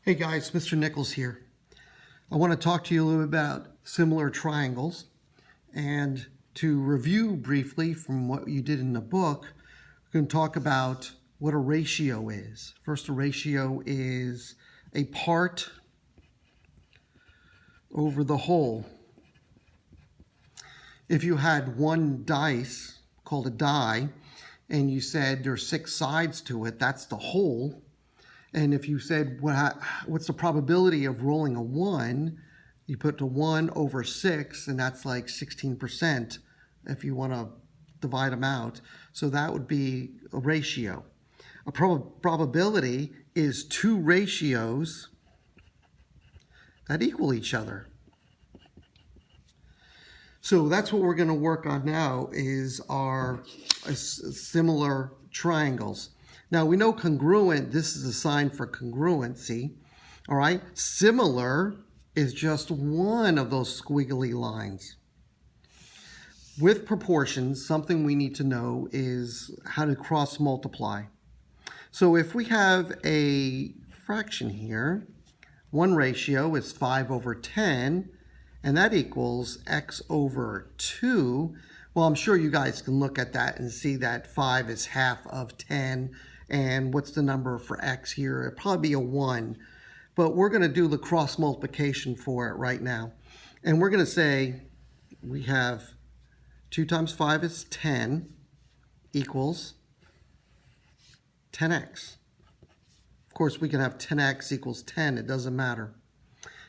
Hey guys, Mr. Nichols here. I want to talk to you a little bit about similar triangles and to review briefly from what you did in the book, we're going to talk about what a ratio is. First, a ratio is a part over the whole. If you had one dice called a die and you said there's 6 sides to it, that's the whole. And if you said, what's the probability of rolling a 1, you put the 1 over 6, and that's like 16% if you want to divide them out. So that would be a ratio. A probability is 2 ratios that equal each other. So that's what we're going to work on now is our similar triangles. Now we know congruent, this is a sign for congruency, all right? Similar is just one of those squiggly lines. With proportions, something we need to know is how to cross multiply. So if we have a fraction here, one ratio is 5 over 10, and that equals x over 2. Well, I'm sure you guys can look at that and see that 5 is half of 10. And what's the number for x here? It'll probably be a 1. But we're going to do the cross multiplication for it right now. And we're going to say we have 2 times 5 is 10 equals 10x. Of course, we can have 10x equals 10. It doesn't matter.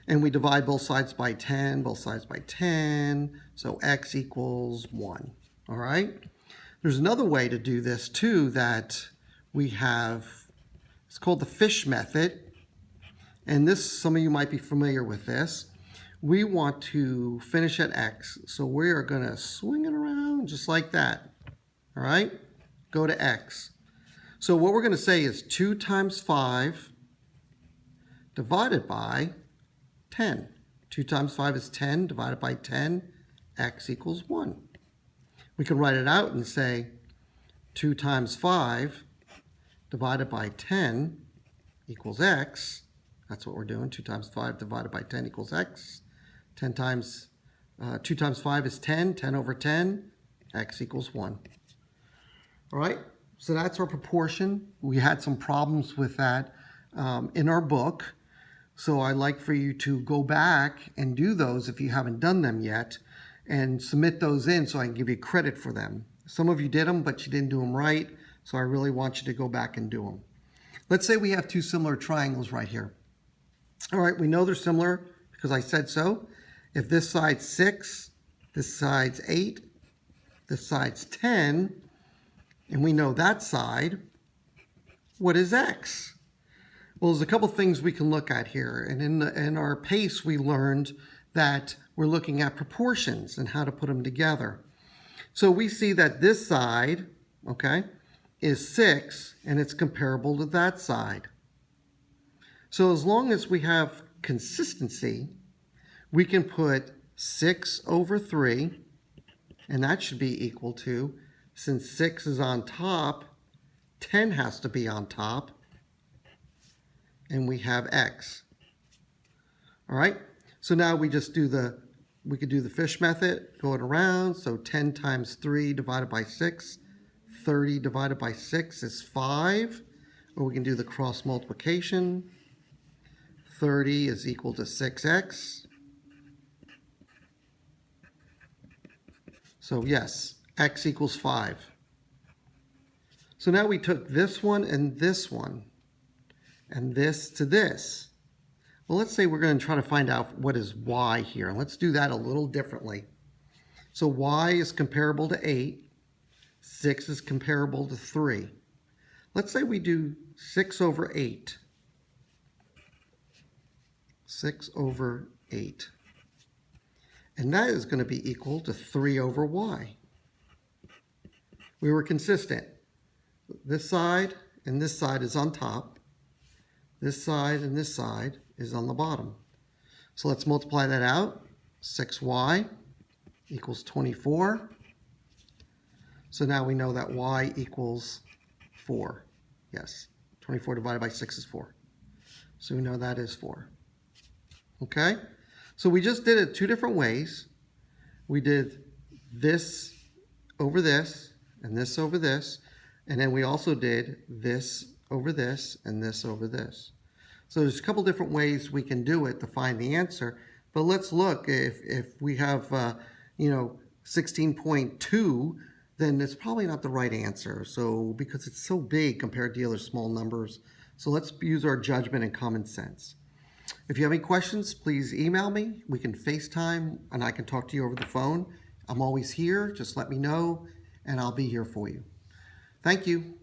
And we divide both sides by 10, both sides by 10. So x equals 1. All right? There's another way to do this too that we have, it's called the fish method. And this, some of you might be familiar with this. We want to finish at x. So we are going to swing it around just like that. All right? Go to x. So what we're going to say is 2 times 5 divided by 10. 2 times 5 is 10 divided by 10. X equals 1. We can write it out and say 2 times 5 divided by 10 equals x. That's what we're doing. 2 times 5 divided by 10 equals x. 2 times 5 is 10. 10 over 10. X equals 1. All right. So that's our proportion. We had some problems with that in our book. So I'd like for you to go back and do those if you haven't done them yet and submit those in so I can give you credit for them. Some of you did them, but you didn't do them right. So I really want you to go back and do them. Let's say we have 2 similar triangles right here. All right, we know they're similar because I said so. If this side's 6, this side's 8, this side's 10, and we know that side, what is x? Well, there's a couple things we can look at here. And in our PACE, we learned that we're looking at proportions and how to put them together. So we see that this side, okay, is 6, and it's comparable to that side. So as long as we have consistency, we can put 6 over 3, and that should be equal to, since 6 is on top, 10 has to be on top, and we have x. All right, so now we just do we could do the fish method, going around, so 10 times 3 divided by 6, 30 divided by 6 is 5, or we can do the cross multiplication. 30 is equal to 6x. So yes, x equals 5. So now we took this one and this one, and this to this. Well, let's say we're going to try to find out what is y here. Let's do that a little differently. So y is comparable to 8. 6 is comparable to 3. Let's say we do 6 over 8. 6 over 8. And that is going to be equal to 3 over y. We were consistent. This side and this side is on top. This side and this side is on the bottom. So let's multiply that out. 6y equals 24. So now we know that y equals 4. Yes, 24 divided by 6 is 4. So we know that is 4. Okay? So we just did it 2 different ways. We did this over this, and this over this, and then we also did this over this, and this over this. So there's a couple different ways we can do it to find the answer, but let's look. If we have, 16.2, then it's probably not the right answer. So because it's so big compared to the other small numbers. So let's use our judgment and common sense. If you have any questions, please email me. We can FaceTime and I can talk to you over the phone. I'm always here. Just let me know and I'll be here for you. Thank you.